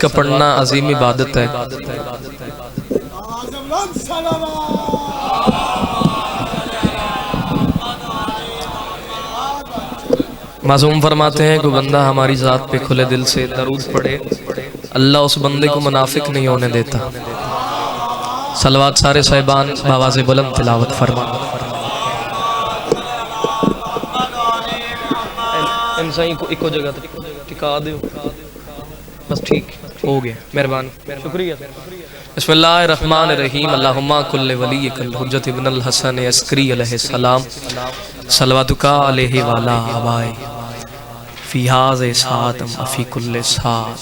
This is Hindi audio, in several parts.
का पढ़ना अजीम इबादत है। मासूम फरमाते हैं कोई बंदा हमारी ज़ात पे खुले दिल से दरूद पढ़े, अल्लाह उस बंदे को मुनाफिक नहीं होने देता। सलवात सारे साहिबान आवाज़े बुलंद तिलावत फरमा। इको जगह टिका दो बस, ठीक हो गया, मेहरबानी, शुक्रिया। बिस्मिल्लाहिर्रहमानिर्रहीम। अल्लाहुम्मा कुल्ले वलियकल हुज्जत इब्नुल हसन अस्करी अलैहिस्सलाम सलवातुका अलैहि वाला आबाए फी हाज़े सातम अफी कुल्ले सात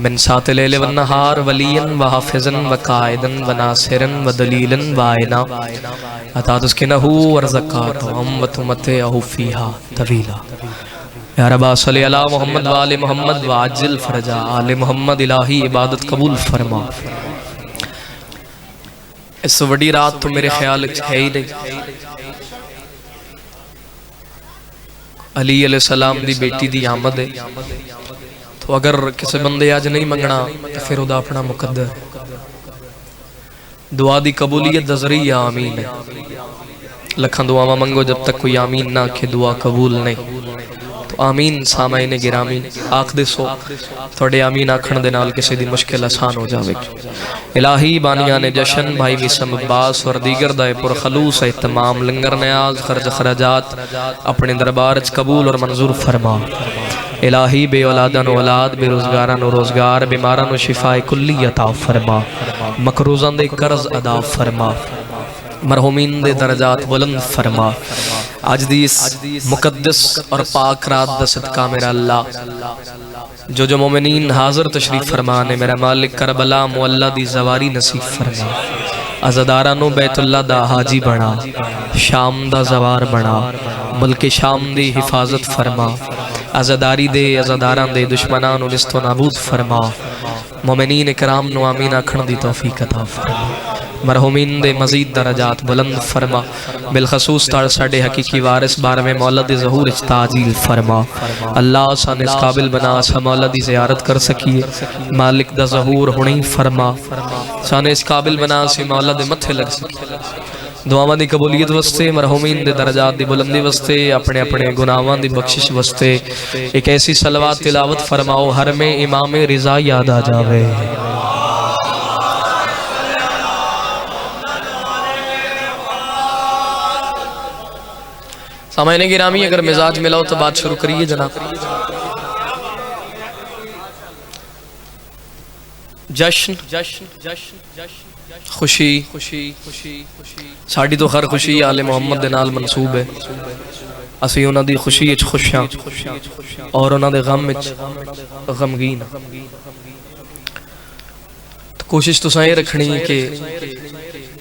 मिन सात लैल वन नहार वलियन व हाफिज़न व काइदन व नासिरन व दलीलन व आइना अता तुस्किनहु वर्ज़कातुहुम व तुमतिअहु फीहा तवीला। या रब्बा सल्ली अला मोहम्मद व आले मोहम्मद व अज्जिल फरजा आले मोहम्मद। इलाही इबादत कबूल फरमा। इस वड्डी रात तो मेरे ख्याल है ही नहीं। अली अलैहिस्सलाम दी बेटी दी आमद है, तो अगर किसी बंदे अज नहीं मंगना तो फिर उदा अपना मुकद्दर। दुआ दी कबूलियत दा ज़रिया आमीन है। लखां दुआवां मंगो, जब तक कोई आमीन ना आखे दुआ कबूल नहीं। तो आमीन सामाईने गिरामी आख दे सो, थोड़े आमीन आखण दे नाल किसी दी मुश्किल आसान हो जाएगी। इलाही बानिया ने जशन भाई मिसम अब्बास और दीगर दाए पुरखलूस इत्माम लंगर न्याज खर्ज खराजात अपने दरबार च कबूल और मंजूर फरमा। इलाही बे औलादन औलाद, बेरोजगारां नो रोजगार, बीमारां नो शिफाए कुल्ली अता फरमा। मकरूज़ां दे कर्ज अदा फरमा, मरहुमीन दे दर्जात बुलंद फरमा। आज दी इस मुकद्दस और पाक रात दा सदका मेरा अल्लाह, जो मोमिनीन हाज़िर तशरीफ फरमा ने मेरा मालिक करबला मुअल्ला दी ज़वारी नसीब फरमा। अज़ादारा नो बैतुल्ला दा हाजी बना, शाम दा ज़वार बना, बल्कि शाम दी हिफाजत फरमा। अज़ादारी दे अज़ादारां दे दुश्मनां नु निस्तो नाबूद फरमा। मोमिनीन इकराम नु आमीन आखण दी तौफीक अता फरमा। मरहुमीन दे मजीद दरजात बुलंद फरमा। बिलखसूस ताड़ साडे हकीकी वारिस बारहवें मौलद ज़हूर इच ताजील फरमा। अल्लाह सान इस काबिल बना सा मौलद दी ज़ियारत कर सकिए। मालिक दा ज़हूर हुणे फरमा, सान इस काबिल बना सी मौलद मथे लग सकिए। दुआवां दी कबूलियत वस्ते, मरहुमीन दे दरजात दी बुलंदी वस्ते, अपने अपने गुनाहां दी बख्शिश वस्ते एक ऐसी सलवात तिलावत फरमाओ हर में इमाम रिज़ा याद आ जावे। सामाईने गिरामी, अगर मिजाज मिलाओ तो बात शुरू करिए जनाब। जश्न खुशी साड़ी तो हर खुशी आले मोहम्मद दे नाल मंसूब है। असी उन्हां दी खुशी विच खुश हां और उन्हां दे गम विच गमगीन। तो कोशिश तुसां ये रखनी कि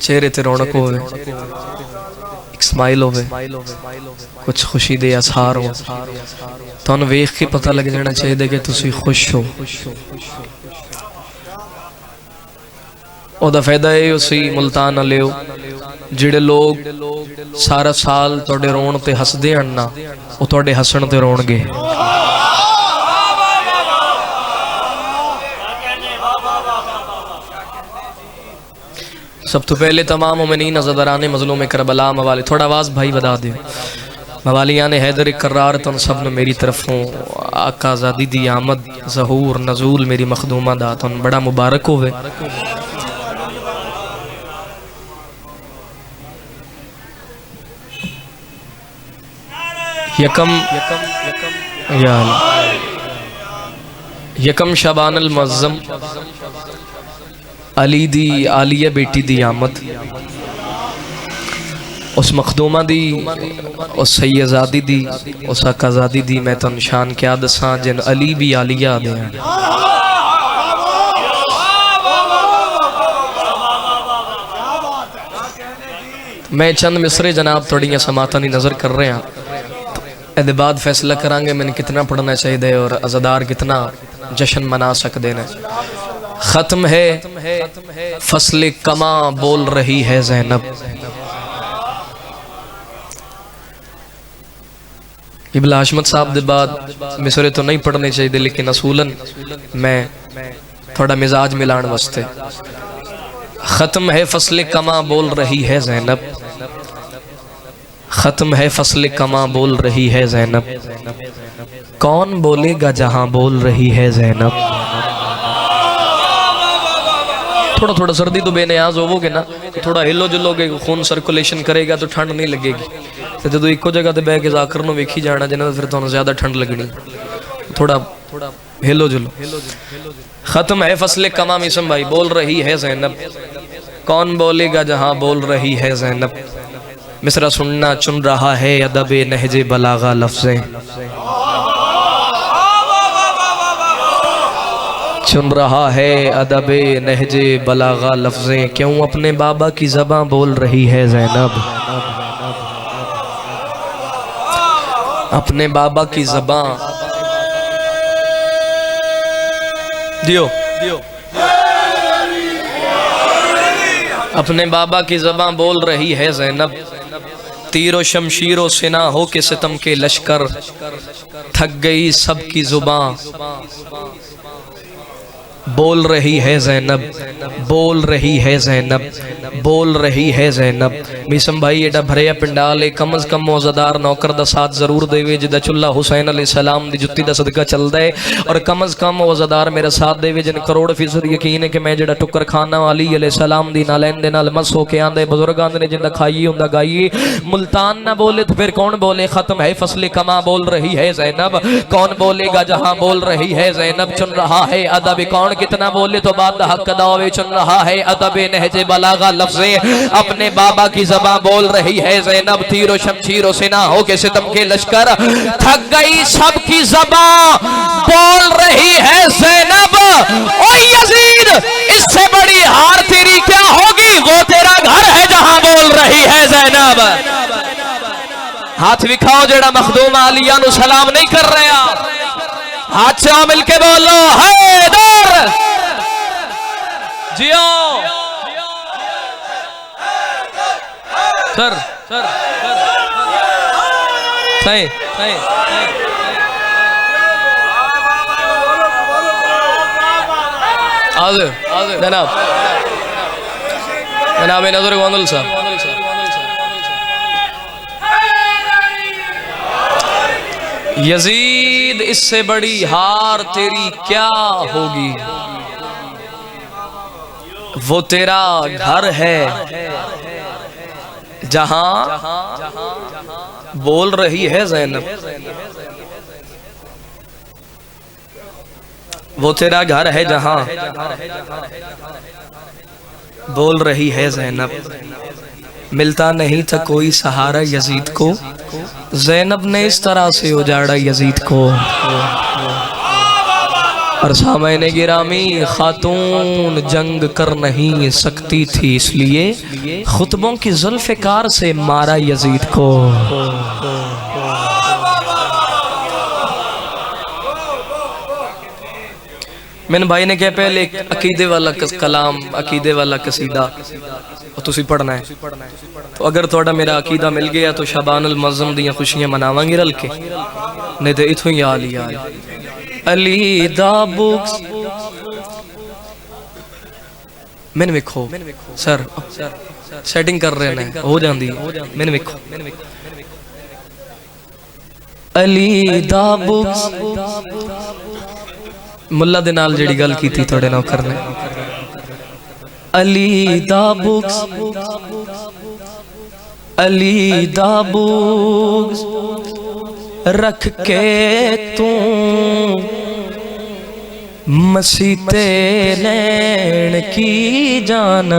चेहरे ते रौनक होवे, स्माइल होवे, कुछ खुशी दे आसार हो। तुहानू वेख के पता लग जाना चाहिए कि तुसी खुश हो। ओदा फायदा है उसी मुल्तान ना लियो जिहड़े लोग सारा साल तुहाडे रोण ते हसदे हन ना, वो तुहाडे हसण ते रोणगे। सब तो पहले तमाम मोमिनीन अज़ादाराने मज़लूम करबला मवाली, थोड़ा आवाज़ भाई बता दो। मवालियान हैदर करार तुम सब ने मेरी तरफों आका ज़ादी दी आमद ज़हूर नज़ूल मेरी मखदूमा दा तुम बड़ा मुबारक होवे। यकम शबानल मुअज़्ज़म अली दी आलिया बेटी दी आमद, उस मखदूमा दी, उस सैयदादी दी, उस आकाज़ादी दी मैं तो निशान क्या दसा जिन अली भी आलिया दे। मैं चंद मिसरे जनाब थोड़ियां समातां दी नज़र कर रहे हैं, इसके बाद फैसला करांगे मैंने कितना पढ़ना चाहिए और अज़ादार कितना जश्न मना सकते हैं। खत्म है फसले कमा बोल रही है ज़ैनब। इब्न हाशमत साहब के बाद मिसरे तो नहीं पढ़ने चाहिए, लेकिन असूलन मैं थोड़ा मिजाज मिलान वास्ते। खत्म है फसले कमा बोल रही है ज़ैनब, खत्म है फसले कमा बोल रही है ज़ैनब, कौन बोलेगा जहां बोल रही है ज़ैनब। थोड़ा थोड़ा सर्दी तो बेनियाज होवोगे ना, थोड़ा हिलो जुलोगे, खून सर्कुलेशन करेगा तो ठंड नहीं लगेगी। तो जो इको जगह ते बह के जाकर नो वेखी जाना जिन्हें तो फिर तुहानू ज्यादा ठंड लगनी। थोड़ा थोड़ा हिलो जुलो। खत्म है फसले कमा मिसम भाई बोल रही है ज़ैनब, कौन बोलेगा जहां बोल रही है ज़ैनब। मिसरा सुनना चुन रहा है अदबे नहजे बलागा लफ्ज़ें, चुन रहा है अदबे नहजे बलागा लफ्ज़ें, क्यों अपने बाबा की ज़बां बोल रही है ज़ैनब। अपने बाबा की ज़बां दियो, अपने बाबा की ज़बां बोल रही है ज़ैनब। तीरो शमशीरो सिना हो के सितम के लश्कर, थक गई सबकी ज़ुबां बोल रही है ज़ैनब, बोल रही है ज़ैनब, बोल रही है ज़ैनब। मिसम भाई एडा भरिया पिंडाल कम अज़ कम मौज़ादार नौकर दा साथ जरूर देवे जिदा चुल्ला हुसैन अलैहिस्सलाम दी जुत्ती दा सदका चलदा है, और कम अज़ कम मौज़ादार मेरा साथ देवे जिन करोड़ फीसद यकीन है कि मैं जेड़ा टुकर खाना अली अलैहिस्सलाम दी नालैन दे नाल मस होके आंदे बुजुर्गां ने जिंदा खाई हुंदा गाइए। मुल्तान ना बोले तो फिर कौन बोले। खत्म है फसले कमा बोल रही है ज़ैनब, कौन बोलेगा जहां बोल रही है ज़ैनब। चुन रहा है अदब, कौन कितना बोले तो बात हक दावे, चुन रहा है अदबे नहजे बलागा लफ्ज़ें, अपने बाबा की ज़बां बोल रही है ज़ैनब। तीरो शमशीरो सिना हो के सितम के लश्कर, थक गई सबकी ज़बां बोल रही है ज़ैनब। ओ यजीद इससे बड़ी हार तेरी क्या होगी, वो तेरा घर है जहां बोल रही है ज़ैनब। हाथ विखाओ जेड़ा मखदूम आलिया नु सलाम नहीं कर रहा, हाथ से मिल के बोलो हैदर जियो। सर सर सही सही आज़ जनाब जनाब नजर गोंदल साहब। यजीद इससे बड़ी हार तेरी क्या होगी, वो तेरा घर है जहां बोल रही है ज़ैनब। वो तेरा घर है जहां बोल रही है ज़ैनब। मिलता नहीं था कोई सहारा यजीद को, ज़ैनब ने इस तरह से उजाड़ा यजीद को। और सामने गिरामी खातून जंग कर नहीं सकती थी, इसलिए खुतबों की जुल्फ़िकार से मारा यजीद को। मैंने भाई ने क्या पहले अकीदे वाला कलाम, अकीदे वाला कसीदा तुसी पढ़ना है, तो अगर थोड़ा मेरा अकीदा मिल गया तो शाबान अल मुअज़्ज़म दी खुशियां मनावांगे रल के, नहीं तो इथों ही आ लिया अली दा बुक्स। मैंने वेखो सर सेटिंग कर रहे हैं हो जाती, मैंने वेखो अली दा बुक्स मुल्ला दे नाल जेड़ी गल की थी थोड़े नौकर ने, अली दा बुक्स अली दा बुक्स रख के तू मसीते नैन की जान।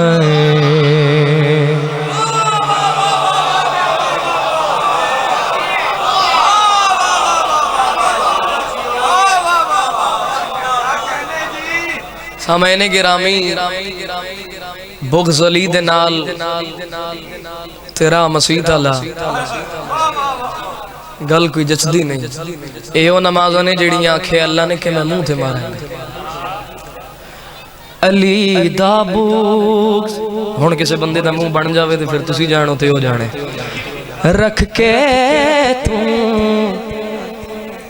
सामने गिरामी बुग़्ज़ अली दे नाल तेरा मसीत अला गल कोई जचदी नहीं। एहो नमाज़ ने जड़ियां आखे अल्लाह ने कि मैं मुंह ते मारा अली दा बुग़्ज़। हुण किसी बंदे दा मुंह बन जावे तो फिर तुसी जानो ते हो जाने। रख के तू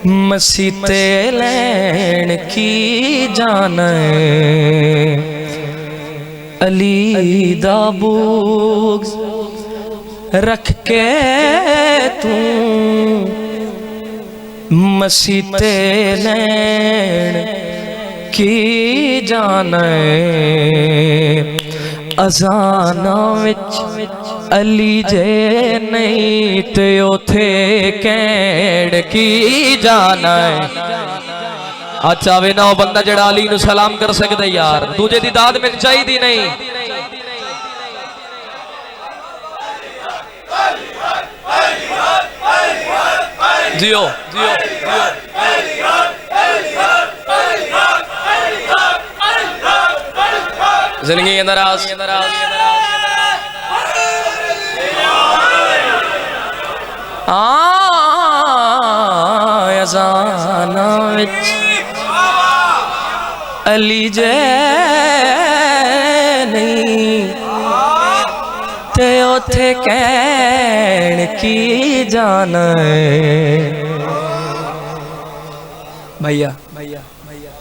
मसीते लैन की जाने अली दा बुग़्ज़ रख के तू मसीते लैन की जाने अज़ाना विच अली जे नहीं ते उथे कहण की जाना है। अच्छा वे ना बंदा जड़ा अली नू सलाम कर सकदा यार, दूजे दी दाद मिल चाहिदी नहीं। जियो जियो जिंदगी अंदर अज़ाना विच अली जे नहीं ते उथे कहण की जाना भैया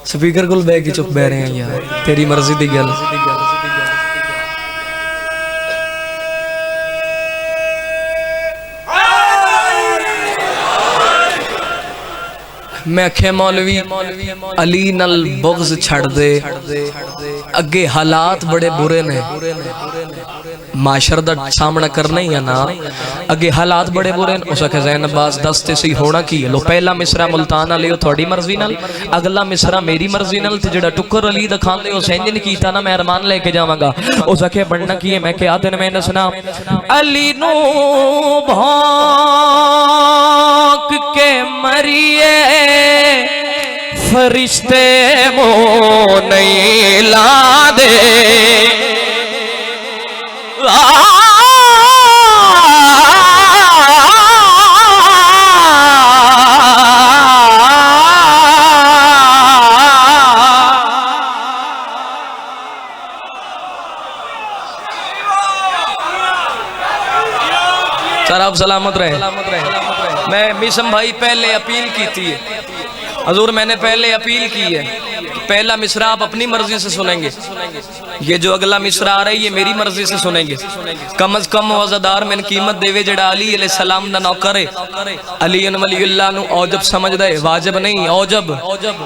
स्पीकर कोल बैठ के चुप बह रहे हैं यार, तेरी मर्जी दी गल। मैं आखे मौलवी अली नल बुग़्ज़ छड़ दे, अगे हालात बड़े बुरे ने, माशर दा सामना करना ही है ना, अगे हालात बड़े बुरे ने। उस आखे ज़ैन अब्बास दसते सी होना की लो, पहला मिसरा मुल्तान वाले थोड़ी मर्जी नाल, अगला मिसरा मेरी मर्जी नाल, ते जेड़ा टुकर अली दा खांदे उस इंज नहीं कीता ना मैं अरमान लेके जावांगा। उस आखे बनना की है, मैं क्या दिन में दसना अली नू भौंक के मरिए फरिश्ते मो नहीं ला दे, सर आप सलामत रहे। मैं मिसम भाई पहले अपील की थी हजूर, मैंने पहले अपील की है, पहला मिसरा आप अपनी मर्जी से सुनेंगे, ये जो अगला मिसरा आ रही है मेरी मर्जी से सुनेंगे। कम अज कम वज़ादार मैंने कीमत देवे जड़ा अली अलैहि सलाम दा नौकर है, अली वलीउल्लाह नु औजब समझदा है, वाजिब नहीं औजब,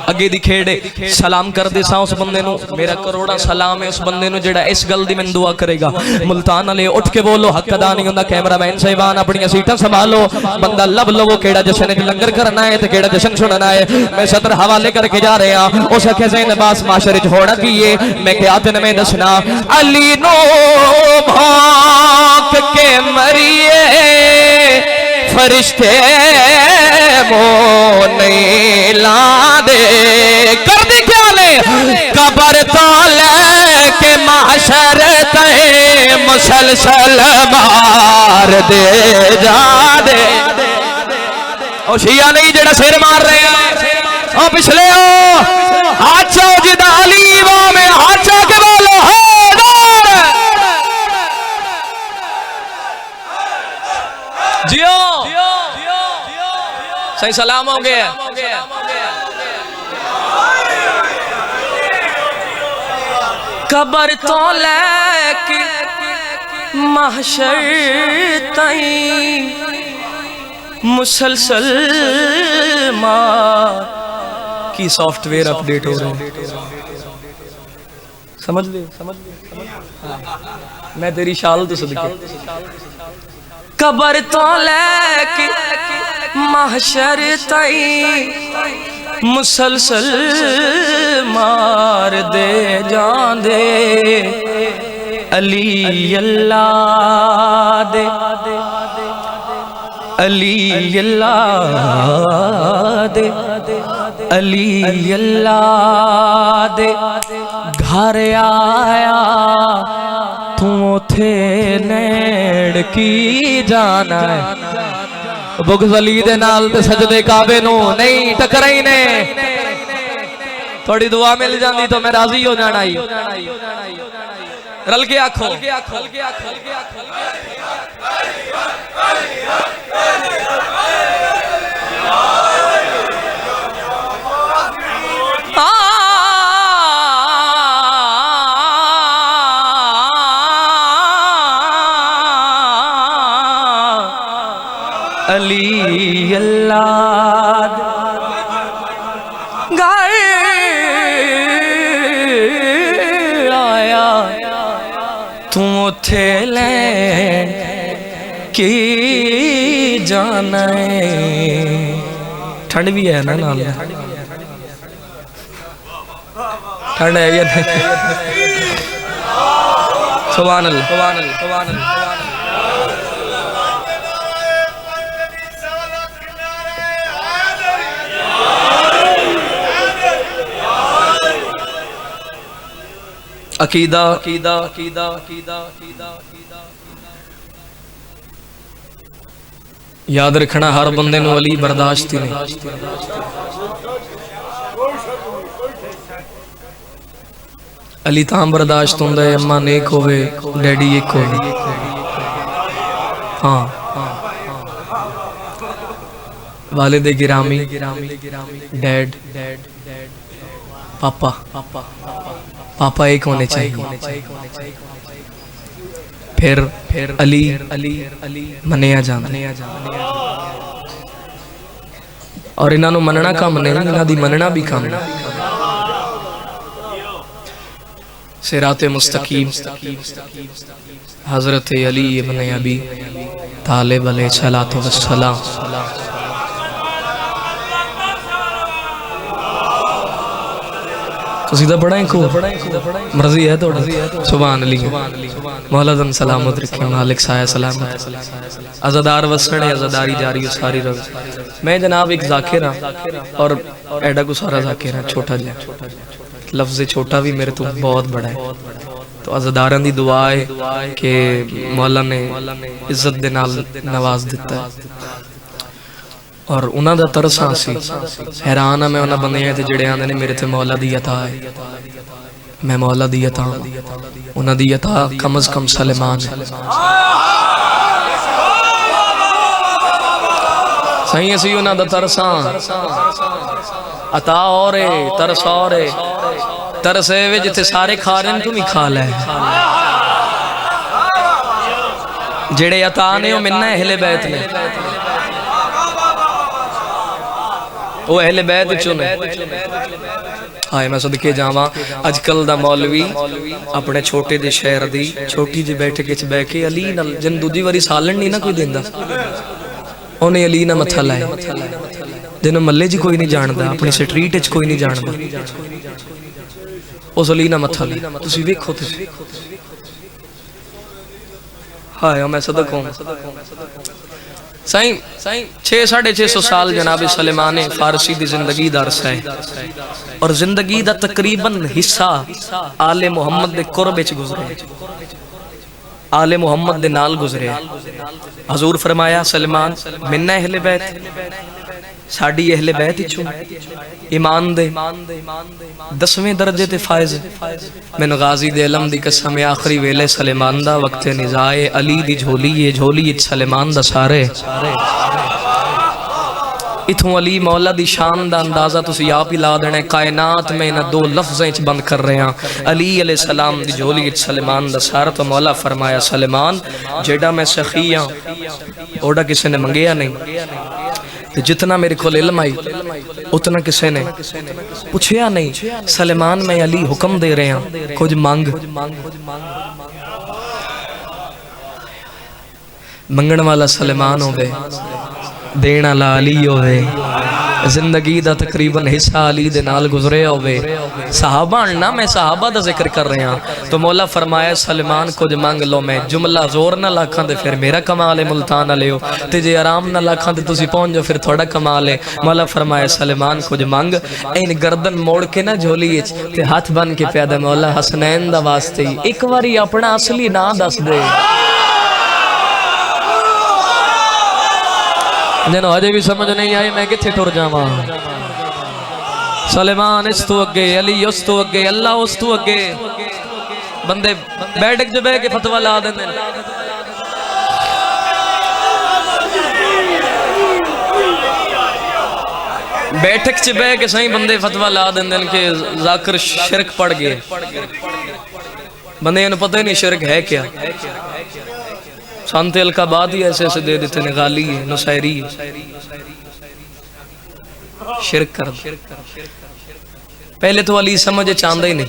अगे दी खेड़े सलाम कर दे सा उस बंदे नु मेरा करोड़ा सलाम है, उस बंदे नु जड़ा इस गल दी मैं दुआ करेगा। मुल्तान वाले उठ के बोलो, हक अदा नहीं हुंदा, कैमरामैन साहिबान अपनी सीटां संभालो, बंदा लब लवो केड़ा जश्न च लंगर करना है ते केड़ा जश्न सुनना है। मैं सदर हवाले करके जा रहा हूं, उस आखे ज़ैन अब्बास माशरे च होना की है, मैं क्या दिन में दसना अली नो भौंक के मरिए फरिश्ते मो नहीं ला दे, कर दी क्या ले कबर तो लेके माशर तहे मुसलसल मार दे जा दे। और शिया नहीं जेड़ा सिर मार रहे हैं और पिछले हो हाथ जिदा अली में हाथ के बोलो जियो सही सलाम हो गया। कबर तो लेके महशर ताईं मुसलसल मार की सॉफ्टवेयर अपडेट हो रहे हैं, समझ ले मैं तेरी शाल तो सदके। कबर तो लेके महशर ताईं मुसलसल मार दे जान दे अली अल्लाह दे, अली अल्लाह दे, अली अल्लाह दे घर आया तू थे नैण की जाना है। बुग़्ज़ अली दे नाल ते सजदे काबे नू नहीं टकराई ने, थोड़ी दुआ मिल जाती तो मैं राजी हो जाना ही। रल के आखो अली अल्लाह गाए आया तू उथे ले की जाना है। ठंड भी है ना नाल, ठंड है या नहीं? सुभान अल्लाह सुभान अल्लाह सुभान अल्लाह। अकीदा अकीदा अकीदा अकीदा अकीदा याद रखना, हर बंदे नूं अली बर्दाश्त ही नहीं। अली तां बर्दाश्त हुंदा है अम्मा नेक होवे डैडी एक होवे। हाँ वालिद गिरामी डैड पापा पापा एक होने चाहिए। फिर अली अली अली मनिया जाना, और इन्हां नूं मनना कम नहीं, इन्हां दी मनना भी कम नहीं। सिराते मुस्तकीम हजरत अली इब्न अबी तालिब अलैहिस्सलातु वस्सलाम। कसीदा पढ़ाएं को मर्जी है थोड़ा। सुभान अली मौलादन सलामत रखे, मालिक साया सलामत, अज़ादार वसण अज़ादारी जारी सारी रव। मैं जनाब एक जाकिर हाँ और एडा को सारा जाकिर है, छोटा जा लफ्ज़ छोटा भी मेरे तो बहुत बड़ा है। तो अज़ादारां दी दुआ है कि मौला ने इज्जत दे नाल नवाज दिता है और उन्हां दा तरस सी। हैरान है मैं उन्हां बंदियां ते जिहड़े आंदे ने मेरे ते मौला दी अता है, मैं मौला दी अता, उन्हां दी अता कम अज कम सलेमान है। सही असी उन्हां दा तरस अता और है तरस और है। तरस है जिथे सारे खा रहे तू भी खा लै। जेड़े अता ने वो मिन्ना अहले बैत ने, वो अहले बैत चो ने। हाय मैं सदके जावा अजकल दा मौलवी अपने छोटे दे शहर दी छोटी जी बैठक च बह के अली नाल जिन दूजी वारी सालन नहीं ना कोई देंदा, उन्हें अली ना मत्था लाया। जिन्होंने मल्ले च कोई नहीं जानता, अपनी स्ट्रीट च कोई नहीं जानता, उस अली ना मत्था लाया। तुसीं वेखो तुसीं, हाय मैं सदक हूं साईं। 600-650 साल जनाब सलेमान फारसी की जिंदगी दा अरसा है और जिंदगी दा तकरीबन हिस्सा आले मुहम्मद दे कुर्ब विच गुजरे, आले मुहम्मद दे नाल गुजरे। हजूर फरमाया सलेमान मिन्ना अहले बैत, साडी अहले बैत चो ईमान दे 10वें दर्जे ते फायज। मैनू गाजी दे इलम दी कसम आखिरी वेले सलेमान दा वक्त निजाए अली दी झोली है, झोली सलेमान दा सारे। इथों अली मौला दी शान दा अंदाजा तुसी आप ही ला देना। कायनात में इन्हां दो लफ्ज़ां च बंद कर रहे हैं, अली अलैहि सलाम दी झोली सलेमान दा सारा। तो मौला फरमाया सलेमान जेड़ा मैं सखी हाँ ओड़ा किसी ने मंगेया नहीं, तो जितना मेरे को इल्म आई उतना किसी ने पूछया नहीं। सलेमान मैं अली हुक्म दे रहे हैं कुछ मंग। मंगण वाला सलेमान होवे, देण वाला अली होवे, जिंदगी दा तकरीबन हिस्सा अली दे नाल गुजरे होवे। सहाबा ना मैं सहाबा दा जिक्र कर रहा। तो मौला फरमाया सलेमान कुछ मंग लो। मैं जुमला जोर ना लाखां ते फिर मेरा कमाल है, मुल्तान वाले हो, ते जे आराम ना लाखां ते तुसी पहुंच जाओ फिर थोड़ा कमाल है। मौला फरमाया सलेमान कुछ मंग। इन गर्दन मोड़ के ना झोली ते हाथ बन के प्यादा मौला हसनैन दा वास्ते एक बारी अपना असली ना दस दे। जिन्हों अजे भी समझ नहीं आई मैं किथे टुर जावा। सलेमान इस तो अगे, अली उस तो अगे, अल्लाह उस तो अगे। बंदे बैठक च बह के फतवा ला देंगे। बैठक च बह के सही बंदे फतवा ला देंगे कि जाकिर शिरक पड़ गए। बंदे पता ही नहीं शिरक है क्या। शांति अलका बाद ही ऐसे ऐसे दे देते ने, गाली है, नुसैरी है, शिरक कर। पहले तो अली समझ चांदा ही नहीं,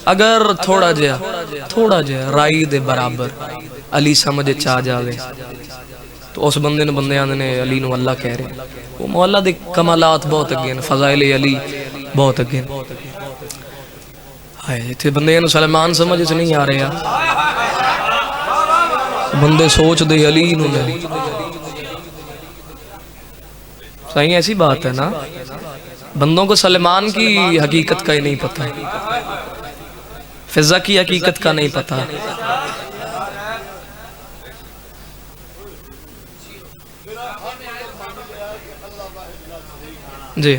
अगर थोड़ा जहा राई दे बराबर अली समझ चा जावे तो उस बंदे ने बंदे आंदे ने अली नू अल्लाह कह रहे। वो मौला दे कमालात बहुत अगे ने, फजाइल अली बहुत अगे ने। हाय इत्थे बंदे नू सलमान समझ च नहीं आ रहे यार, बंदे सोच दे अली नू ने। सही ऐसी बात है ना, बंदों को सलमान की हकीकत का ही नहीं पता, फिजा की हकीकत का नहीं पता। जी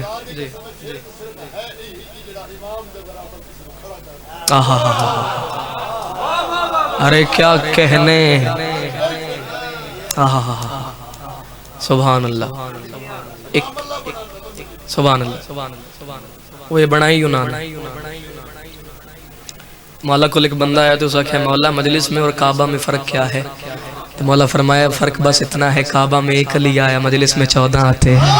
आहा, अरे क्या कहने, आहा, सुभान अल्लाह, एक सुभान अल्लाह। वो ये बनाई यूनान, मौला को एक बंदा आया तो उसका क्या, मौला मजलिस में और काबा में फ़र्क क्या है? तो मौला फरमाया फ़र्क बस इतना है, काबा में एक अली आया, मजलिस में 14 आते हैं।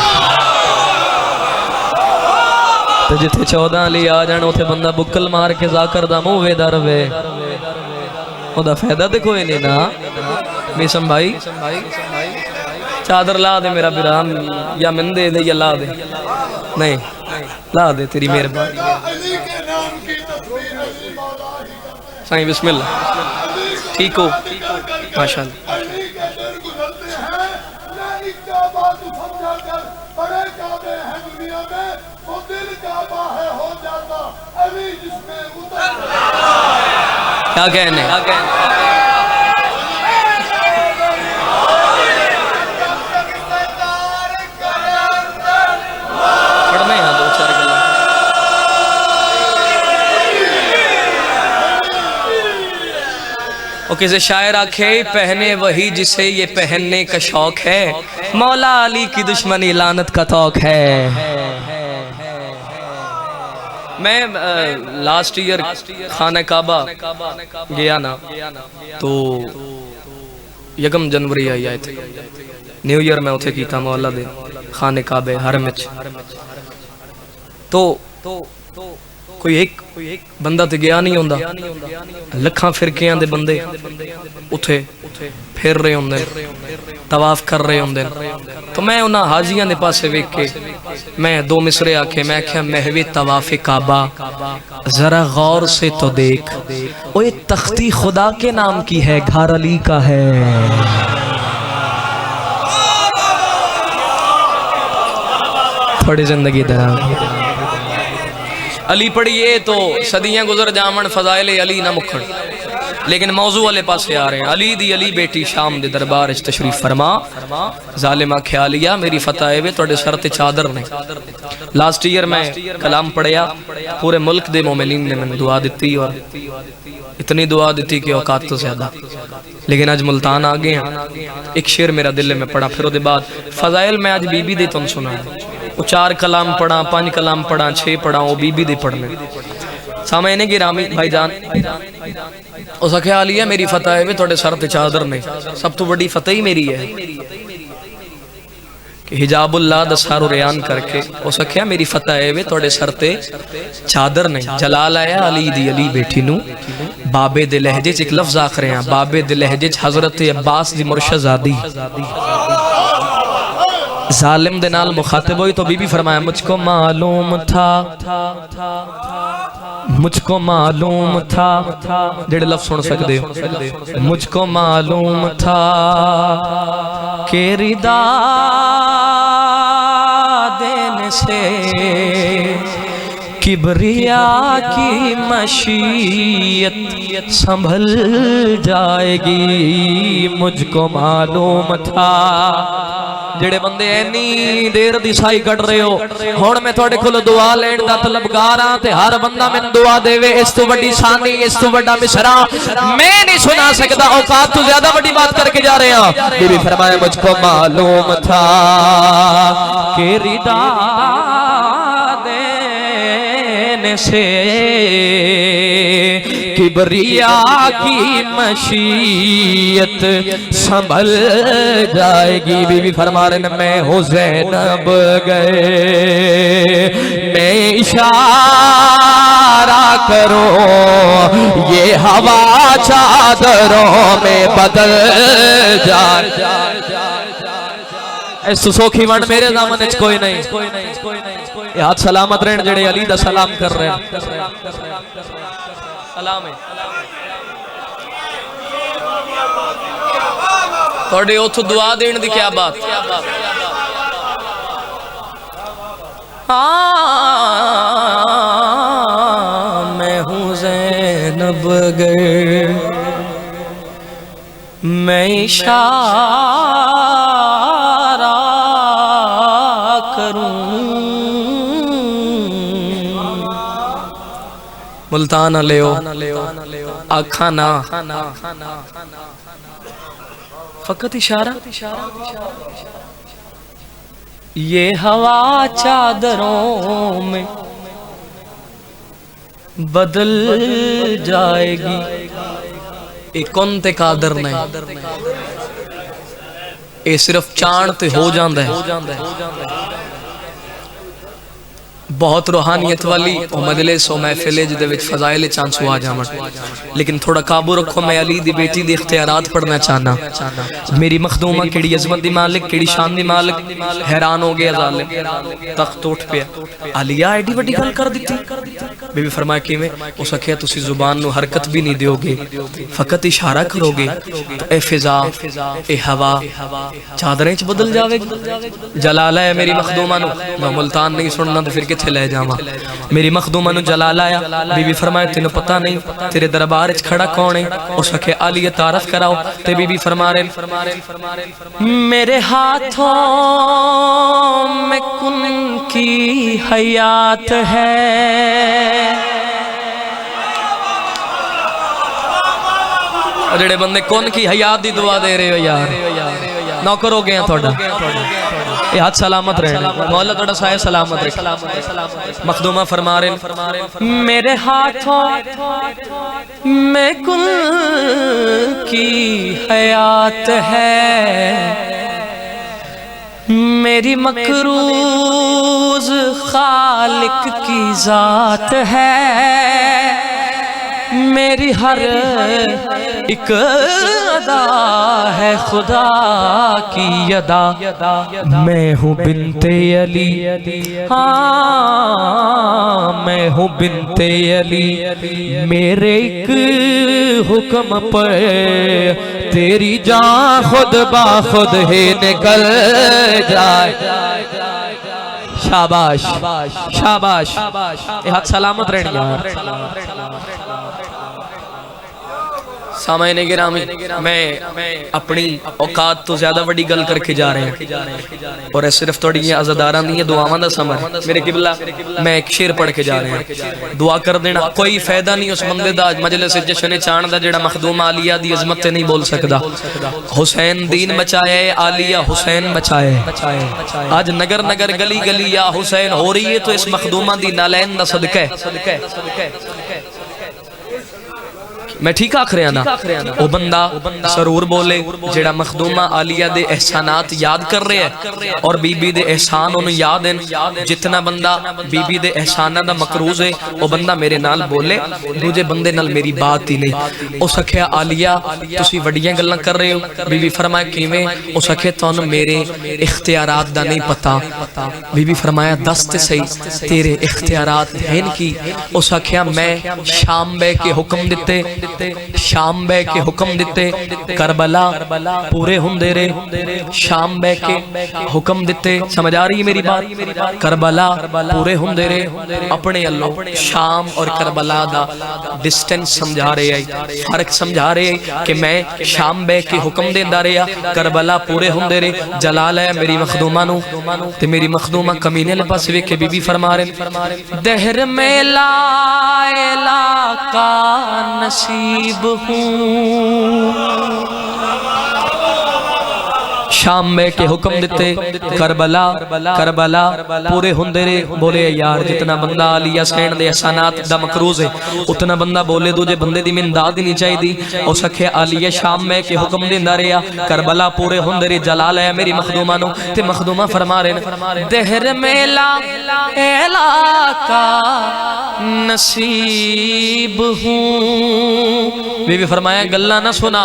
तो जिथे 14 अली आ जान उथे बंदा बुक्कल मार के जाकर दा मुंह वेदा रवे, ओदा फायदा तो कोई नहीं ना। बेसम भाई चादर ला दे मेरा बिराम, या मन दे दे या ला दे, नहीं ला दे, तेरी मेहरबानी। साईं बिस्मिल्लाह, ठीक हो माशाअल्लाह। क्या कहने, पढ़ने यहाँ दो चार गल्ला। और किसी शायर आखे पहने वही जिसे ये पहनने का शौक है, मौला अली की दुश्मनी लानत का तौक है। मैं लास्ट ईयर खाना काबा गया ना, तो 1 जनवरी आई आए थे, न्यू ईयर में उथे कीता मौला दे खाने काबे हरम विच। तो कोई एक बंदा तो गया नहीं होंदा, लखां फिरकियां दे बंदे उथे फिर रहे होंदे, तवाफ कर रहे होंदे। तो मैं उन्हां हाजियां दे पासे वेख के मैं 2 मिसरे आखे, मैं आख्या महवे तवाफ़े काबा जरा गौर से तो देख, ओए तख्ती खुदा के नाम की है, घर अली का है। थोड़ी जिंदगी दराज अली पढ़िए तो सदियां गुजर जावन, फजाइल अली ना मुखड़। लेकिन मौजू वाले पासे आ रहे हैं। अली दी अली बेटी शाम दे दरबार इच तशरीफ फरमा, जालिमा ख्यालिया मेरी फतह है वे तोड़े सर ते चादर ने। लास्ट ईयर मैं कलाम पढ़िया, पूरे मुल्क दे मोमिनीन ने मैंने दुआ दी, और इतनी दुआ दी कि औकात तो ज्यादा। लेकिन आज मुल्तान आ गए हैं, एक शेर मेरा दिल में पड़ा, फिर उसके बाद फजाइल मैं आज बीबी दे तुम सुना, वो 4 कलाम पढ़ा, 5 कलाम पढ़ा, 6 पढ़ा, वो बीबी दे पढ़ने। सामने गिरामी भाईजान उस ख्याल ही है मेरी फतह है वे थोड़े सर ते चादर ने। सब तो बड़ी फतह ही मेरी है कि हिजाबुल्लाह दा सारो रियान करके उस आख्या मेरी फतह है वे थोड़े सर ते चादर ने। जलाल आया अली दी अली बेटी नू बाबे दे लहजे च एक लफ्ज आख रहे हैं, बाबे दे लहजे च हजरत अब्बास दी मुर्शदादी जालिम दे नाल मुखातिब हुई तो बीबी फरमाया मुझको मालूम था, मुझको मालूम था, जेड़े लफ्ज सुन सकते हो, मुझको मालूम था कि रिदा देने से किबरिया की मशीयत संभल जाएगी। मुझको मालूम था। जेड़े बंदे इन्नी देर दी साई कट रहे हो, हुण मैं तुहाडे कोल दुआ लेण दा तलबगार हां ते हर बंदा मैनूं दुआ देवे। इस तो वड्डी शानी, इस तो वड्डा मिसरा मैं नहीं सुना सकदा। औकात तो ज्यादा बड़ी बात करके जा रहे हैं। बीबी फरमाया मुझको मालूम था कि रिदा देने से किबरिया की मशीयत संभल जाएगी। बीबी फरमा रहे न मैं हूँ ज़ैनब गए, मैं इशारा करो ये हवा चादरों में बदल जाए। सुसोखी वन मेरे दामन च कोई नहीं। हाथ सलामत रहन जेड़े अली दा सलाम कर रहे हैं। सलाम है थोड़े उथों दुआ देने की क्या बात। मैं हूँ ज़ैनब गए, मैं इशारा करूं। मुल्तान ले आखा ना फकत इशारा। ये हवा चादरों में बदल जाएगी। एक कौन ते कादर नहीं, ये सिर्फ चाण ते हो जाता है। बहुत रूहानियत वाली मजलिस महफिल जिदे विच फजाइल चांसू आ जावन, लेकिन थोड़ा काबू रखो। मैं अली दी बेटी दी इख्तियारात पढ़ना चाहना। मेरी मखदूमा केड़ी अजमत दी मालिक, केड़ी शान दी मालिक। हैरान हो गया जालिम, तख्त उठ पे आलिया एडी वड्डी गल कर दी। बीबी फरमाया किवें? उस आखिया तुसी जुबान नु हरकत भी नहीं दोगे, फकत इशारा करोगे तो ए फिजा ए हवा चादरें च बदल जावेगी। जलाला है मेरी मखदूमा नु, मैं मुल्तान नहीं सुनना तो फिर किथे ले जावा। मेरी मखदूमा नु जलाल आया। बीबी फरमाया तेन पता नहीं तेरे दरबार च खड़ा कौन है? उस आखे आली तारफ कराओ। ते बीबी फरमा रहे मेरे हाथों में कुन की हयात है, जेड़े बंदे कौन की हयात दी दुआ दे रहे हो यार, नौकर हो गए थोड़ा। ये हाथ सलामत रहे, मौला थोड़ा साया सलामत रहे। मखदूमा फरमा रहे मेरे हाथों में कुल की हयात है, मेरी मकरूज खालिक की जात है, मेरी हर एक अदा है खुदा की अदा। मैं हूँ बिनते अली, हाँ मैं हूँ बिनते अली। मेरे एक हुक्म पर तेरी जान खुद बाखुद ही निकल जाए। शाबाश शाबाश, हाथ सलामत रहनी यार। सामाईन गिरामी, मैं अपनी औकात तो ज्यादा बड़ी गल करके जा रहे हैं, और सिर्फ थोड़ी अज़ादारां दी दुआवां दा समय। मेरे किबला मैं एक शेर पढ़ के जा रहे हैं, दुआ कर देना। कोई फायदा नहीं उस बंदे दा मजलिस जश्न चाण दा जेड़ा मखदूम आलिया दी अजमत ते नहीं बोल सकदा। हुसैन दीन बचाए, आलिया हुसैन बचाए। आज नगर नगर गली गली या हुसैन हो रही है तो इस मखदूमा दी नालैन दा सदका है। मैं ठीक आख रहा ना? वो बंदा जरूर बोले जेड़ा मखदूमा आलिया दे एहसानात याद कर रहे हैं और बीबी दे एहसान उन्हें याद हैं। जितना बंदा बीबी दे एहसाना दा मकरूज है वो बंदा मेरे नाल बोले, दूजे बंदे नाल मेरी बात ही नहीं। उस आखिया आलिया तुसी वड्डियां गल्लां कर रहे हो। बीबी फरमाया किवें? उस आखिया तुहानू मेरे इख्तियारात दा नहीं पता। बीबी फरमाया दस ते सही तेरे इख्तियारात हैं की? उस आखिया मैं शाम बह के हुक्म दिते, शाम बह के हुक्म दिते, करबला पूरे हुंदे रे। शाम बह के हुक्म दिते, समझ आ रही है मेरी बात? करबला पूरे हुंदे रे। अपने अल्लाह शाम और करबला दा डिस्टेंस समझा रहे हैं, फर्क समझा रहे हैं कि मैं शाम बह के हुक्म देंदा रहा, करबला पूरे हुंदे रे। जलाल है मेरी मखदूमा नु, ते मेरी मखदूमा कमीने ले पास वेख के बीबी फरमा रहे दहर में लायला का नसीब हूँ, शाम में के हुक्म दिते करबला करबला पूरे हुंदे रे बोले यार जितना बंदा अली हुसैन दे एहसानात दा मकरूज है उतना बंदा बोले दूजे बंदे दी मिंदाद ही नहीं चाहिदी और सखे अली शाम में के हुक्म दिंदा रहा करबला पूरे हुंदे रे जलाल है मेरी मखदूमा नो ते मखदूमा फरमा रहे देहर मेला एला का नसीब हूँ बीवी फरमाया गल्ला ना सुना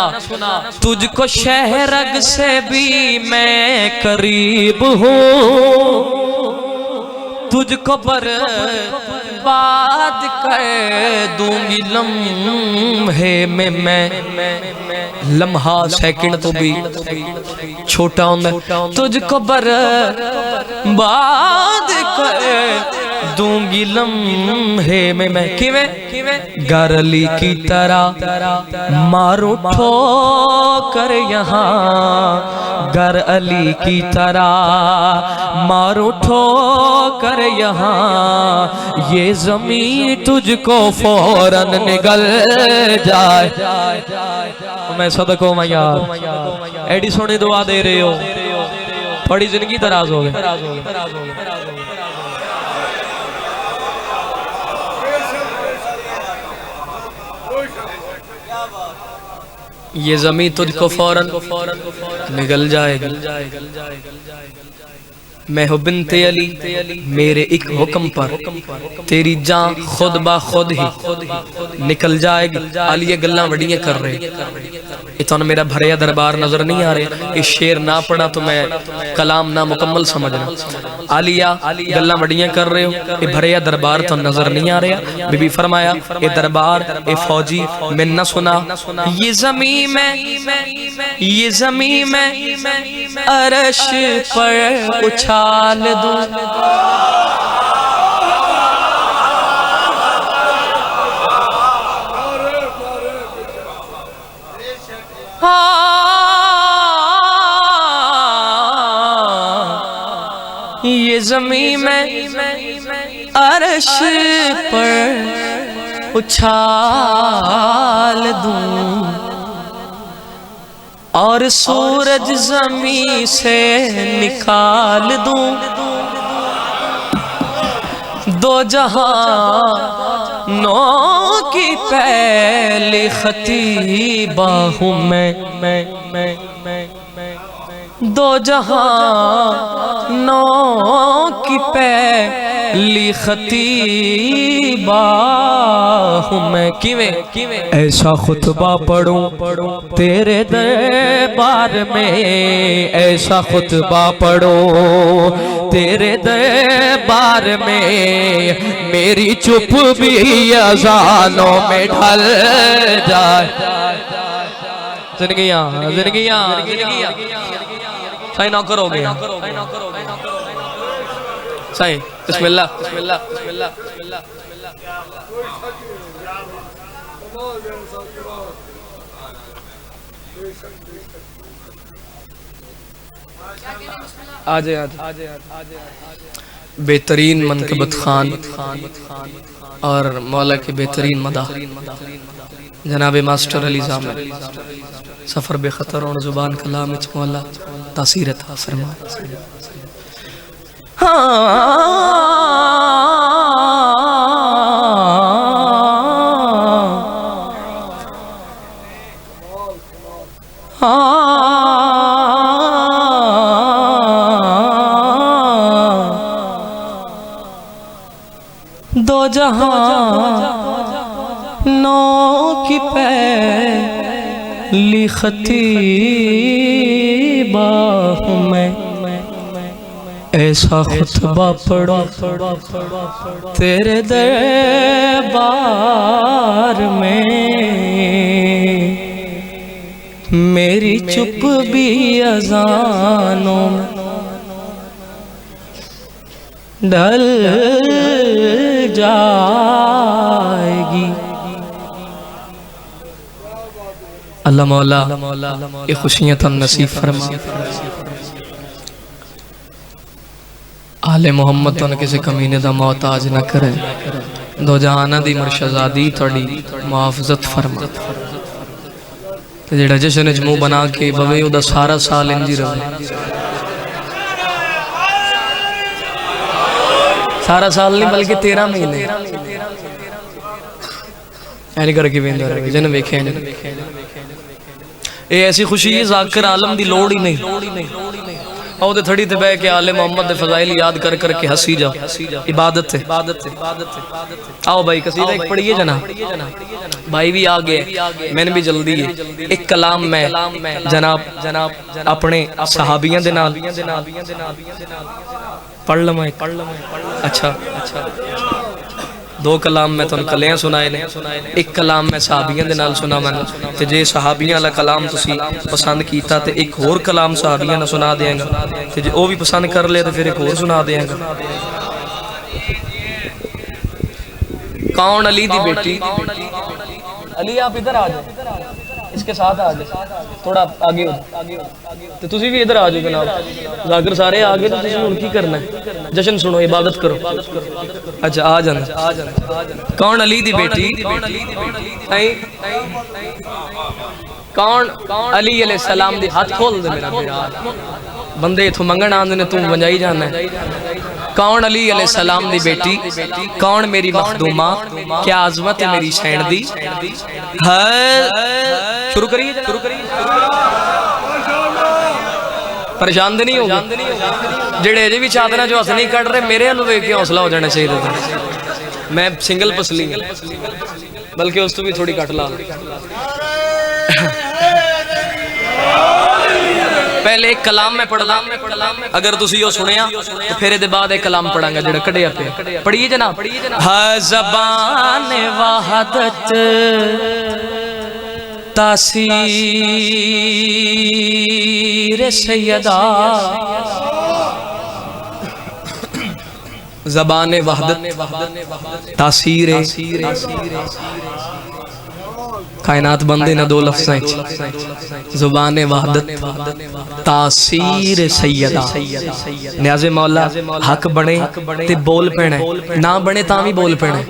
तुझको शहरग से भी मैं करीब हूँ तुझको बर्बाद कर दूंगी लम्हे में मैं लम्हा सेकंड तो भी छोटा हूं तुझको बर्बाद कर दूंगी लम्हे में मैं किवें गर अली की तरह मारो ठोकर यहाँ गर अली की तरह मारो ठोकर यहाँ ये ज़मीन तुझको फौरन निगल जाए मैं सदको मैं यार एडी सोनी दुआ दे रहे हो थोड़ी जिंदगी दराज हो गई ये ज़मीन तुझको फौरन निगल जाएगी मैं हूँ बिन्ते अली मेरे एक हुक्म पर तेरी जान खुद बा खुद ही निकल जाएगी अली ये गल्लां वड्डियां कर रहे इतना मेरा भरिया दरबार नजर नहीं आ रहा ये शेर ना पढ़ा तो मैं कलाम ना मुकम्मल समझना आलिया गल्लां वड्डियां कर रहे हो ये भरिया दरबार तो नजर नहीं आ रहा बीबी फरमाया ये दरबार ये फौजी मैं न सुना ये ज़मीं में अर्श पर उछाल दूं ये ज़मीं में अर्श पर उछाल दूं और सूरज ज़मीं से निकाल दूं दो जहानों की पहली खतीबा हूँ मैं दो जहानों की पहली खतीबा हूँ मैं किवें ऐसा खुतबा पढ़ूं तेरे दरबार में ऐसा खुतबा पढ़ो तेरे दरबार में मेरी चुप भी अज़ानों में ढल जाए जिंदगियां सही नौकर हो गया सही बिस्मिल्लाह आजे बेहतरीन मनकबत खान और मौला के बेहतरीन मदा जनाब मास्टर अली ज़ामिर सफ़र बेखतर और ज़ुबान कलाम मौला तासीर था फरमा दो जहानों की पहली खतीबा हूँ मैं ऐसा खुतबा पढ़ो तेरे दरबार में मेरी चुप भी अज़ानों में ढल जाएगी। अल्लाह मौला ये खुशियाँ तन नसीब फरमा। आले मोहम्मद तो किसी कमीने दा मोहताज न करे। दो जहाना दी मुर्शदादी थोड़ी मुआफ़ज़त फरमा। ते जेड़ा जश्न च मुंह बना के बवे ओदा सारा साल इंज ही रहे। सारा साल नहीं बल्कि 13 महीने ऐ करके वेंदा रहे जिन वेखे। ये ऐसी खुशी है ज़ाकिर आलम दी लोड़ ही नहीं। आओ थड़ी ते बह के आले मोहम्मद दे फजाइल याद कर करके हंसी जाओ। इबादत है। आओ भाई कसीदा एक पढ़िए जना। भाई भी आ गए, मैंने भी जल्दी है। एक कलाम मैं जनाब अपने सहाबियां दे नाल पढ़ लवां। अच्छा दो कलाम मैं तुहानू कलियां सुनाए ने, एक कलाम मैं सहाबियां दे नाल सुनावां। ते जे सहाबियां वाला कलाम तुसी पसंद कीता ते एक होर कलाम सहाबियां नाल सुना देंगा, ते जे वो भी पसंद कर लिया तो फिर एक होर सुना देंगा। कौन अली दी बेटी? अली आप इधर आ जाओ, इसके साथ आ जाओ, थोड़ा आगे हो तो तुसी भी इधर आ जाओ जनाब। जाकिर सारे आ गए तो तुसी हुण की करना है? जश्न सुनो, इबादत करो। अच्छा आ जाना। कौन अली दी बेटी? कौन अली अलैहिस्सलाम दी? हाथ खोल दे मेरा बंदे इथों मंगण आंदे ने, तू वंजाई जाना है। कौन अली अलैहिस्सलाम दी बेटी? कौन मेरी मखदूमा? क्या आजमत है मेरी शैन दी? शुरू करिए। परेशान नहीं होगा जेड़े अजे भी चादर जो हथ नहीं कट रहे, मेरे वालों वेख के हौसला हो जाना चाहिए था। मैं सिंगल पसली बल्कि उस तो भी थोड़ी कट ला। पहले एक कलाम में पढ़दा, अगर तुसी यो सुनिया तो फिर इहदे बाद एक कलाम पढ़ांगा जेड़ा कढ़िया पे। पढ़िए जनाब। हा ज़बान वहदत तासीर सैयदा। ज़बान वहदत तासीर कायनात बंदे ना दो लफ्ज़ां ज़ुबान वहदत तासीर सैयदा। न्याज़े मौला हक बने ते बोल पैना, ना बने ता भी बोल पैना।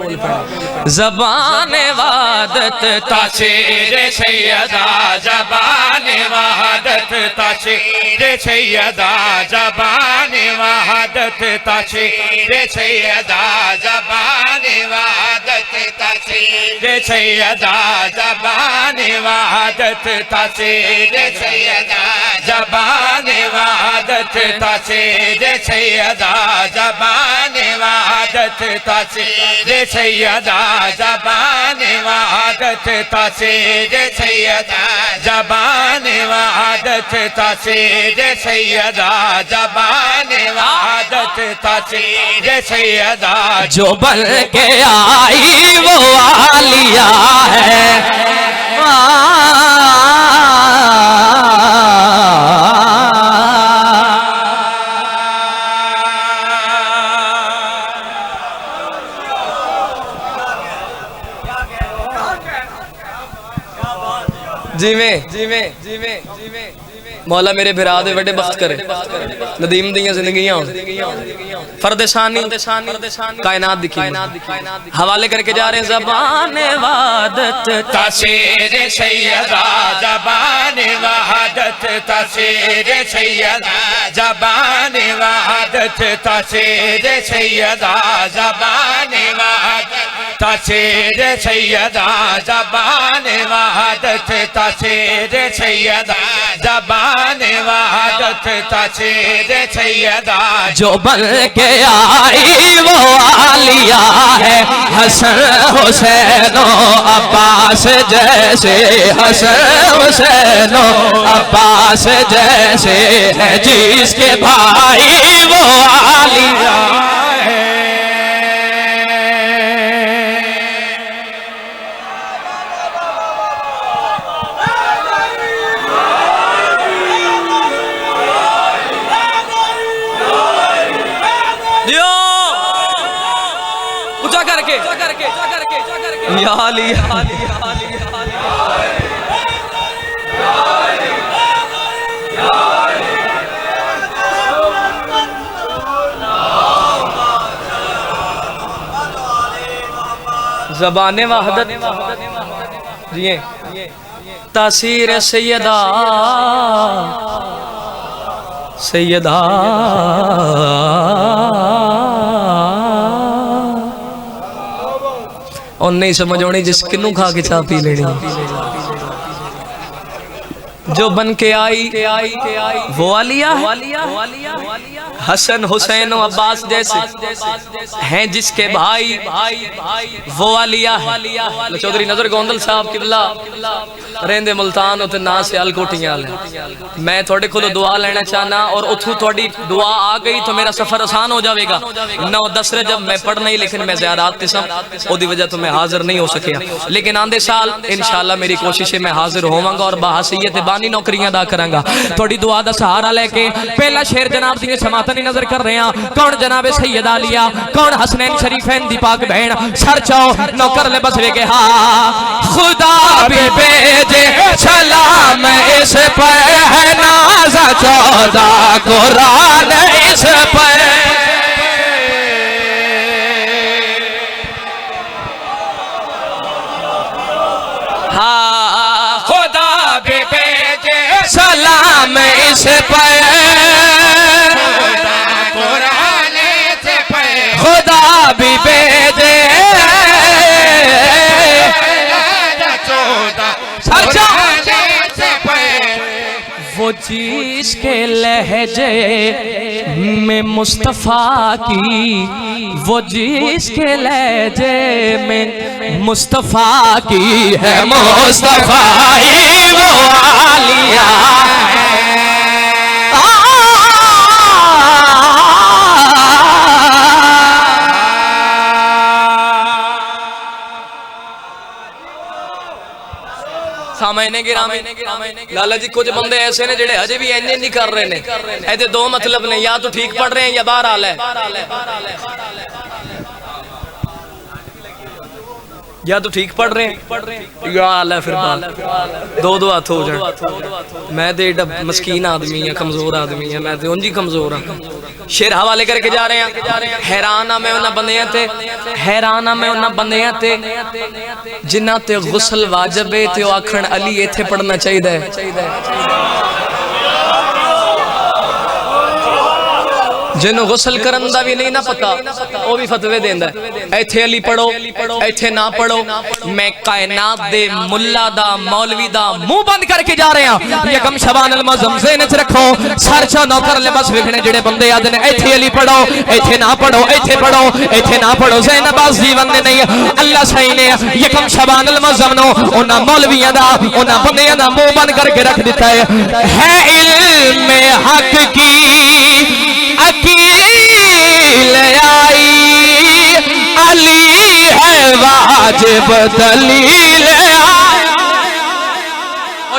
ज़बान वहदत तासीर सैयदा, ज़बान वहदत तासीर सैयदा, ज़बान वहदत तासीर सैयदा, ज़बान वहदत तासीर सैयदा, ज़बान वहदत तासीर सैयदा, ज़बान वहदत तासीर सैयदा, ज़बान वहदत तासीर सैयदा, ज़बान वहदत तासीर सैयदा, ज़बान वहदत तासीर सैयदा, ज़बान वहदत तासीर सैयदा। जो बन के आई वो आलिया है, जिमें मौला मेरे बिरा दे वड्डे बख्त करे, नदीम दियां जिंदगियां फरदेसानी कायनात दिखी हवाले करके जा रहे हैं। ज़बान वहदत तासीर सैयदा, ज़बान वहदत तासीर सैयदा, ज़बान वहदत तासीर सैयदा, ज़बान वहदत तासीर सैयदा, ज़बान वहदत तासीर सैयदा, ज़बान वहदत तासीर सैयदा। जो बन के आई वो आलिया है, हसन हुसैनो अब्बास जैसे, हसन हुसैनो अब्बास जैसे है, जिसके भाई वो आलिया है। या अली ज़बान वहदत जिए तासीर सैयदा सैयदा और नहीं समझ आनी जिस किन्नू खा के चाह पी लेनी जो बन के आई वो आलिया हसन हुसैन और अब्बास जैसे हैं जिसके भाई वो आलिया है। चौधरी नजर गोंदल साहब किबला रेंदे मुल्तान उते ना से अलकोटियां मैं थोड़े को दुआ लेना चाहना और उथू थोड़ी दुआ आ गई तो मेरा सफर आसान हो जाएगा। 9-10 जब मैं पढ़ नहीं लेकिन मैं ज़ियारत किस्म ओदी वजह तो मैं हाजिर नहीं हो सकिया, लेकिन आंदे साल इंशाअल्लाह मेरी कोशिश है मैं हाजिर होवांगा और बाहसीयत बानी नौकरियां अदा करांगा। थोड़ी दुआ दा सहारा लेके पहला शेर जनाब दी समातन नजर कर रहे हैं। कौन जनाब सैयद आलिया, कौन हसनैन शरीफैन दी पाक बहन सर चाओ नौकर ले बस वे के हा खुदा भी भेजे सलाम इस पर है नाज़ 14 कुरान इस पर हाँ खुदा भी भेजे सलाम इस पर कुरान इस पर खुदा भी भेजे वो जिसके लहजे में मुस्तफ़ा की, वो जिसके लहजे में मुस्तफ़ा की है मुस्तफ़ा ही वो आलिया लाला जी कुछ बंदे ऐसे ने जेड़े अजे भी इंज नहीं कर रहे ने। ऐसे दो मतलब ने, या तो ठीक पढ़ रहे हैं या बाहर हाल है, या तो ठीक पढ़ रहे हैं या हाल है फिर दो हाथ हो जाए। मैं तो एडा मस्कीन आदमी है, कमजोर आदमी है, मैं तो उंज ही कमजोर हाँ। शेर हवाले करके जा रहे हैं। हैरान आ मैं उन्हां बंदियां ते, हैरान आ मैं उन्हां बंदियां ते जिन्हां ते गुस्ल वाजिब है ते ओ आखण अली इत्थे पढ़ना चाहिदा है। जिन्हों गुसल करन दा भी नहीं ना पता वो भी फतवे देंदा है इत्थे अली पढ़ो इत्थे ना पढ़ो। मैं कायनात दे मुल्ला दा मौलवी दा मुंह बंद करके जा रहे हैं। यकम शबान अल मज़म ज़हन च रखो सर चा नौकर लिबास विखने जेड़े बंदे आदे ने इत्थे अली पढ़ो इत्थे ना पढ़ो इत्थे पढ़ो इत्थे ना पढ़ो ज़हन बास जीवन ने नहीं अल्लाह सही ने यकम शबान अल मज़म नो उन्हां मौलवियां दा उन्हां बंदियां दा मुंह बंद करके रख दिता है इल्म हक की अकील आई अली है वाजिब दलील आई।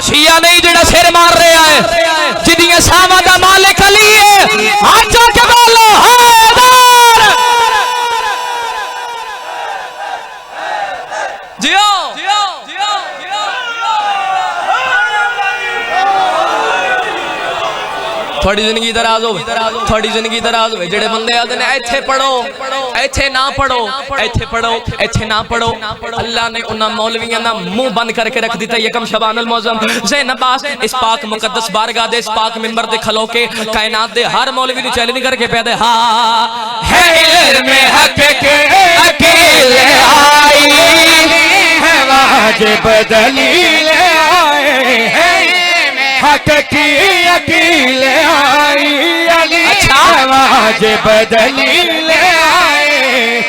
शिया नहीं जेड़ा सिर मार रहा है जिदियां सावां दा मालिक अली है। हाथ जोड़ के बोलो हैदर जियो थोड़ी जिंदगी दराज हो, थोड़ी जिंदगी दराज हो। जेड़े बंदे आते ने इत्थे पढ़ो इत्थे ना पढ़ो इत्थे पढ़ो इत्थे ना पढ़ो अल्लाह ने उन्हां मौलवियां दा मुंह बंद करके रख दिता। यकम शबान अल मौज़म ज़ैन अब्बास इस पाक मुकद्दस बारगाह दे इस पाक मिंबर दे खलो के कायनात दे हर मौलवी नु चैलेंज करके पैदे हा है इल्म हक के अकील आई है वाजिब दलील आए है हक की अकील आई अली वाजिब दलील आए।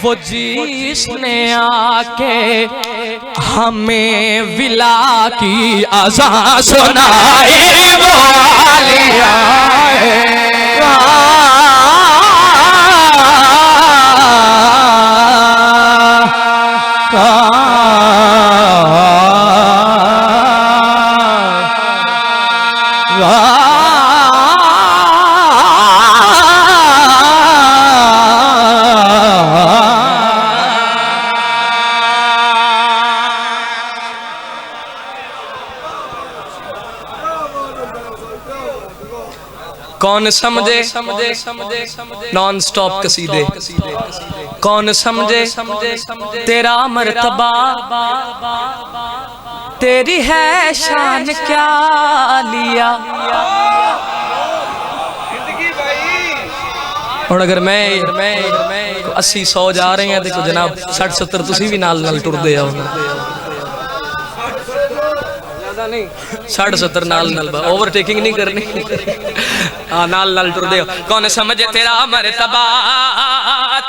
वो जिसने आके हमें विला की आज़ान सुनाई वो आलिया कौन समझे नॉन स्टॉप कसीदे, कौन समझे तेरा मर्तबा तेरी है शान क्या लिया। और अगर मैं 80-100 जा रहे हैं तो जनाब 60-70 तुसी भी नाल टुरदे आओ। 60-70 नाल ओवरटेकिंग नहीं करनी। हाँ नाल टुरदे हो। कौन समझे तेरा मर्तबा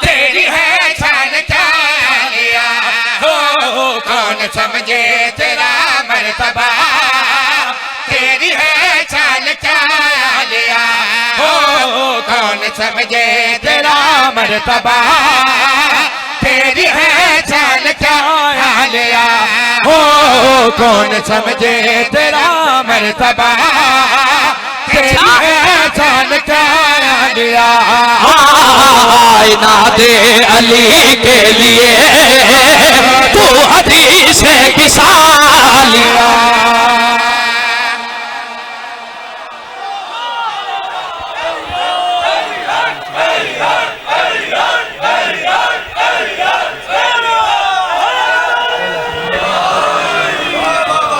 तेरी है शान क्या लिया हो, कौन समझे तेरा मर्तबा तेरी है शान क्या लिया हो, कौन समझे तेरा मर्तबा तेरी है शान क्या लिया हो, कौन समझे तेरा मर्तबा तेरी है शान क्या लिया। नादे अली के लिए तू हदीस किसा लिया।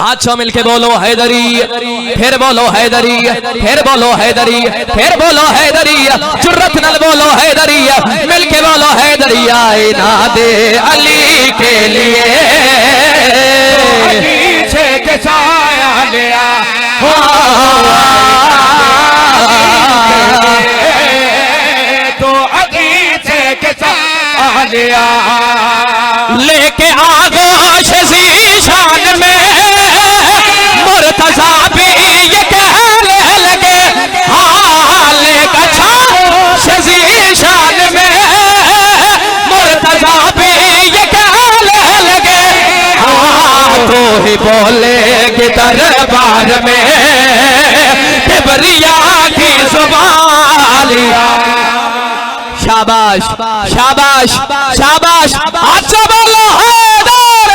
अच्छा मिलके बोलो हैदरी, फिर बोलो हैदरी, फिर बोलो हैदरी, फिर बोलो हैदरी, जुर्रत नल बोलो हैदरी, मिलके बोलो हैदरी। आए नादे अली के लिए पीछे के साया लिया हो, तो अगीचे के साया लिया लेके आगोश ज़ीशान में मुर्तज़ा भी ये कहने लगे। हाँ लेके आगोश ज़ीशान में मुर्तज़ा भी ये कहने लगे। हाँ तो ही बोलेगी दरबार में किबरिया की ज़ुबान। शाबाश शाबाश शाबाश। अच्छा बोलो हैदर।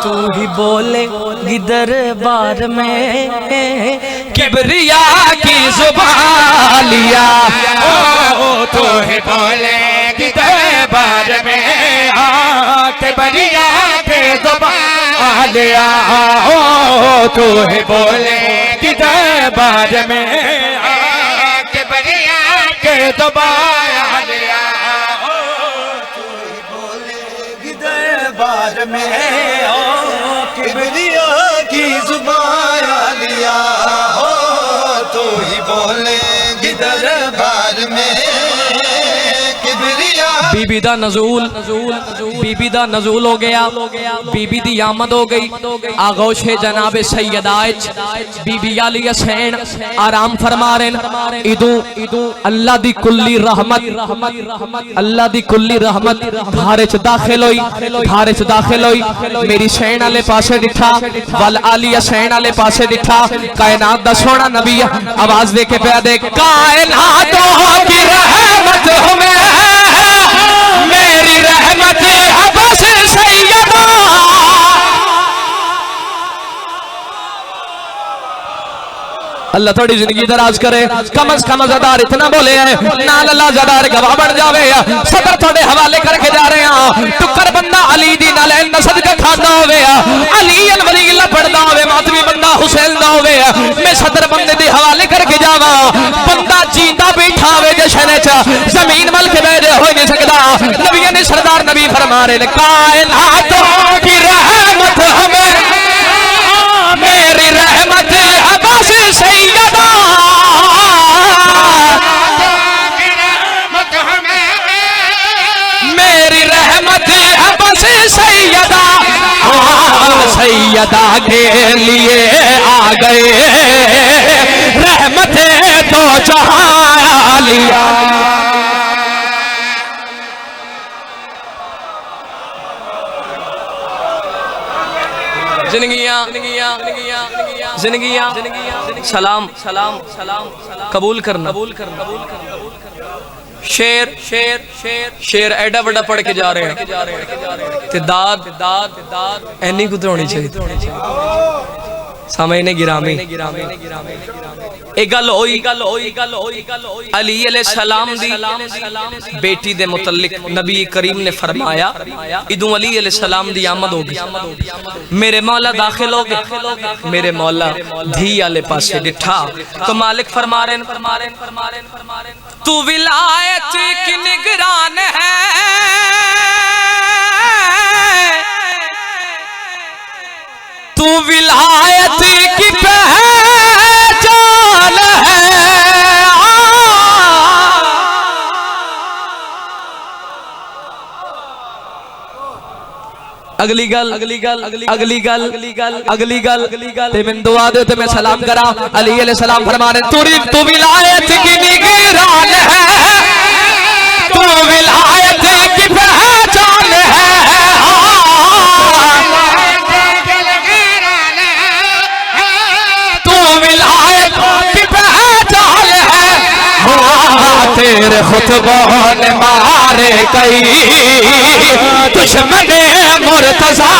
तू ही बोले दरबार में किबरिया की जुबान लिया। तो ही बोलेगी दरबार में के बरिया के ज़ुबान लिया। तो ही बोलेगी दरबार में के बरिया के ज़ुबान लिया। दरबार में किबरिया की जुबान लिया हो, तो ही बोलेगी दरबार में किबरिया। बीबी दा नज़ूल, बीबी दा नज़ूल हो गया, बीबी दी आमद हो गई। आगोश जनाब सैयदा बीबी अली हुसैन आराम फरमा रहे। इदू अल्लाह दी कुल्ली रहमत, अल्लाह दी कुल्ली रहमत घर च दाखिल होई, घर च दाखिल होई। मेरी सैन वाले पासे दिखा, वल अली हुसैन वाले पासे दिखा। कायनात दा सोना नबी आवाज दे के पिया दे, कायनातों की रहमत हमें मेरी रहमत बस सैयदा। अल्लाह थोड़ी जिंदगी दराज करे। कम अज कम अज़ादार इतना बोले है नाल अल्लाह ज़ादार गवाह बन जावे। सदर थोड़े हवाले करके जा रहे हैं। टुकर बंदा अली दी नाल नसद का खाना होवे, अली अल वली अल्लाह पढ़दा होवे, मातवी बंदा हुसैन दा होवे। मैं सदर बंदे दे हवाले करके जावा। बंदा जींदा बैठा होवे जशन च जमीन मल के बैठे हो नहीं सकदा। नबियों ने सरदार नबी फरमा रहे ने, कायनातों की रहमत हमें मेरी रहमत बस सैयदा। मेरी रहमत बस सैयदा। सैयदा के लिए आ गए रहमत तो जहां लिया। जिंदगियां सलाम सलाम सलाम कबूल करना, शेर शेर शेर शेर एडा बड़ा पढ़ के जा रहे हैं ते दाद दाद दाद एनी कुछ होनी चाहिए सामने गिरामी एक गल होई अली अलैहिस्सलाम दी बेटी दे मुतल्लिक नबी करीम ने फरमाया इदू अली अलैहिस्सलाम दी आमद हो गई मेरे मौला दाखिल हो गए मेरे मौला धी वाले पासे डिठा तो मालिक फरमा रहे तू विलायत की निगरान है तू विलायत की पहचान है अगली गल ते मैं दुआ दे ते मैं सलाम करा अली अलैहिस्सलाम फरमा रहे तू विलायत की निगरान है तू विलायत की पहचान है तेरे खुतबों ने मारे कई दुश्मन मुर्तज़ा